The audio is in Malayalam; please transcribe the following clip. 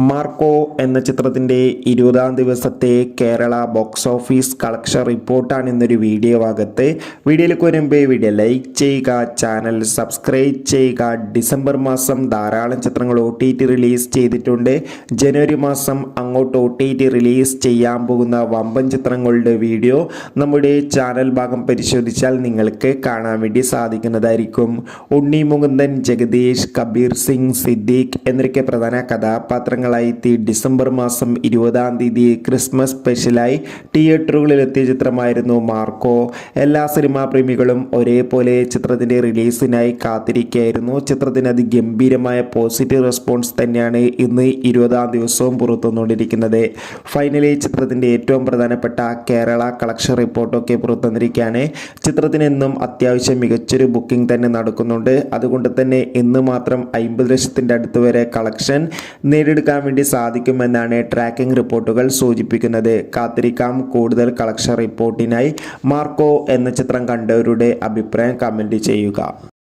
മാർക്കോ എന്ന ചിത്രത്തിൻ്റെ 20-ാം ദിവസത്തെ കേരള ബോക്സ് ഓഫീസ് കളക്ഷൻ റിപ്പോർട്ടാണ് ഇന്നൊരു വീഡിയോ ഭാഗത്ത്. വീഡിയോയിലേക്ക് വരുമ്പോൾ വീഡിയോ ലൈക്ക് ചെയ്യുക, ചാനൽ സബ്സ്ക്രൈബ് ചെയ്യുക. ഡിസംബർ മാസം ധാരാളം ചിത്രങ്ങൾ OTT റിലീസ് ചെയ്തിട്ടുണ്ട്. ജനുവരി മാസം അങ്ങോട്ട് OTT റിലീസ് ചെയ്യാൻ പോകുന്ന വമ്പൻ ചിത്രങ്ങളുടെ വീഡിയോ നമ്മുടെ ചാനൽ ഭാഗം പരിശോധിച്ചാൽ നിങ്ങൾക്ക് കാണാൻ വേണ്ടി സാധിക്കുന്നതായിരിക്കും. ഉണ്ണി മുകുന്ദൻ, ജഗദീഷ്, കബീർ സിംഗ്, സിദ്ദീഖ് എന്നൊക്കെ പ്രധാന കഥാപാത്രങ്ങളായി ഡിസംബർ മാസം 20-ാം തീയതി ക്രിസ്മസ് സ്പെഷ്യലായി തിയേറ്ററുകളിലെത്തിയ ചിത്രമായിരുന്നു മാർക്കോ. എല്ലാ സിനിമാ പ്രേമികളും ഒരേപോലെ ചിത്രത്തിൻ്റെ റിലീസിനായി കാത്തിരിക്കുകയായിരുന്നു. ചിത്രത്തിന് അതിഗംഭീരമായ പോസിറ്റീവ് റെസ്പോൺസ് തന്നെയാണ് ഇന്ന് 20-ാം ദിവസവും പുറത്തുവന്നുകൊണ്ടിരിക്കുന്നത്. ഫൈനലി ചിത്രത്തിൻ്റെ ഏറ്റവും പ്രധാനപ്പെട്ട കേരള കളക്ഷൻ റിപ്പോർട്ടൊക്കെ പുറത്തുവന്നിരിക്കുകയാണ്. ചിത്രത്തിന് എന്നും അത്യാവശ്യം മികച്ചൊരു ബുക്കിംഗ് തന്നെ നടക്കുന്നുണ്ട്. അതുകൊണ്ട് തന്നെ ഇന്ന് മാത്രം 50 ലക്ഷത്തിൻ്റെ അടുത്ത് വരെ കളക്ഷൻ നേടിയെടുക്കാൻ വേണ്ടി സാധിക്കുമെന്നാണ് ട്രാക്കിംഗ് റിപ്പോർട്ടുകൾ സൂചിപ്പിക്കുന്നത്. കാത്തിരിക്കാം കൂടുതൽ കളക്ഷൻ റിപ്പോർട്ടിനായി. മാർക്കോ എന്ന ചിത്രം കണ്ടവരുടെ അഭിപ്രായം കമൻറ്റ് ചെയ്യുക.